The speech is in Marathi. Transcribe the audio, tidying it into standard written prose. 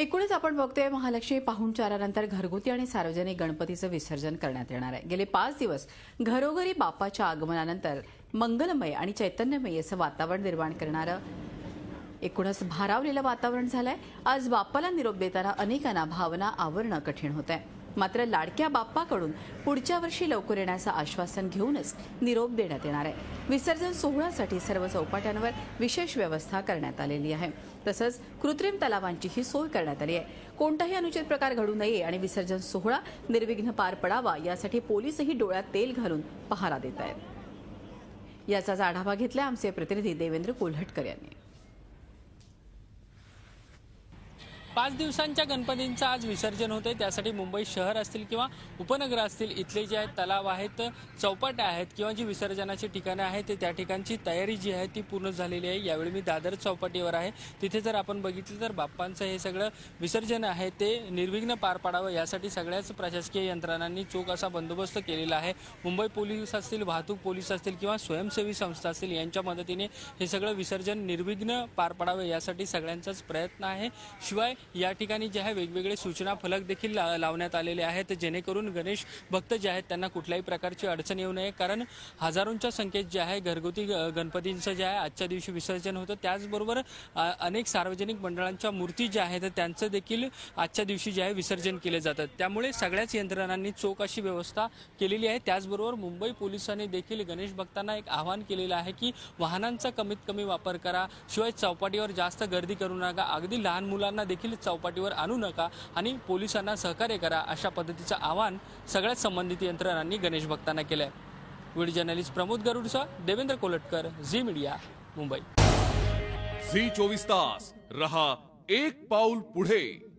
एकूणच आपण बघतोय महालक्ष्मी पाहुणचारानंतर घरगुती आणि सार्वजनिक गणपतीचं विसर्जन करण्यात येणार आहे। गेले 5 दिवस घरोघरी बाप्पाच्या आगमनानंतर मंगलमय आणि चैतन्यमय असं वातावरण निर्माण करणारं एकूणच भारावलेलं वातावरण झालंय। आज बाप्पाला निरोप देताना अनेकांना भावना आवरणं कठीण होत आहे। मात्र लाडक्या बाप्पाकडून पुढच्या वर्षी लवकर येण्याचं आश्वासन घेऊनच निरोप देण्यात येणार आहे। विसर्जन सोहळ्यासाठी सर्व चौपाट्यांवर विशेष व्यवस्था करण्यात आलेली आहे। तसंच कृत्रिम तलावांचीही सोय करण्यात आली आहे। कोणताही अनुचित प्रकार घडू नये आणि विसर्जन सोहळा निर्विघ्न पार पडावा यासाठी पोलीसही डोळ्यात तेल घालून पहारा देत आहेत। याचाच आढावा घेतला आमचे प्रतिनिधी देवेंद्र कोल्हटकर यांनी। 5 दिवसांच्या गणपतींचं आज विसर्जन होते। त्यासाठी मुंबई शहर असतील किंवा उपनगर असतील, इथले जे आहेत तलाव आहेत, चौपाट्या आहेत किंवा जी विसर्जनाची ठिकाणं आहेत त्या ठिकाणची तयारी जी आहे ती पूर्ण झालेली आहे। यावेळी मी दादर चौपाटीवर आहे। तिथे जर आपण बघितलं तर बाप्पांचं हे सगळं विसर्जन आहे ते निर्विघ्न पार पाडावं यासाठी सगळ्याच प्रशासकीय यंत्रणांनी चोख असा बंदोबस्त केलेला आहे। मुंबई पोलीस असतील, वाहतूक पोलीस असतील किंवा स्वयंसेवी संस्था असतील यांच्या मदतीने हे सगळं विसर्जन निर्विघ्न पार पाडावं यासाठी सगळ्यांचाच प्रयत्न आहे। शिवाय या ठिकाणी जे आहे वेगवेगळे सूचना फलक देखील लावण्यात आलेले आहेत, जेणेकरून गणेश भक्त जे आहेत त्यांना कुठल्याही प्रकारची अडचण येऊ नये। कारण हजारोंच्या संख्येत जे आहे घरगुती गणपतींचं जे आहे आजच्या दिवशी विसर्जन होतं। त्याचबरोबर अनेक सार्वजनिक मंडळांच्या मूर्ती ज्या आहेत त्यांचं देखील आजच्या दिवशी जे आहे विसर्जन केले जातात। त्यामुळे सगळ्याच यंत्रणांनी चोख अशी व्यवस्था केलेली आहे। त्याचबरोबर मुंबई पोलिसांनी देखील गणेश भक्तांना एक आवाहन केलेलं आहे की वाहनांचा कमीत कमी वापर करा, शिवाय चौपाटीवर जास्त गर्दी करू नका, अगदी लहान मुलांना देखील चौपाटीवर आणू नका आणि पोलिसांना सहकार्य करा, अशा पद्धतीचं आवाहन सगळ्याच संबंधित यंत्रणांनी गणेश भक्तांना केलंय। व्हिडिओ जर्नलिस्ट प्रमोद गरुडसह Devendra Kolhatkar, Zee media, Mumbai. Zee 24 तास रहा एक पाऊल पुढे।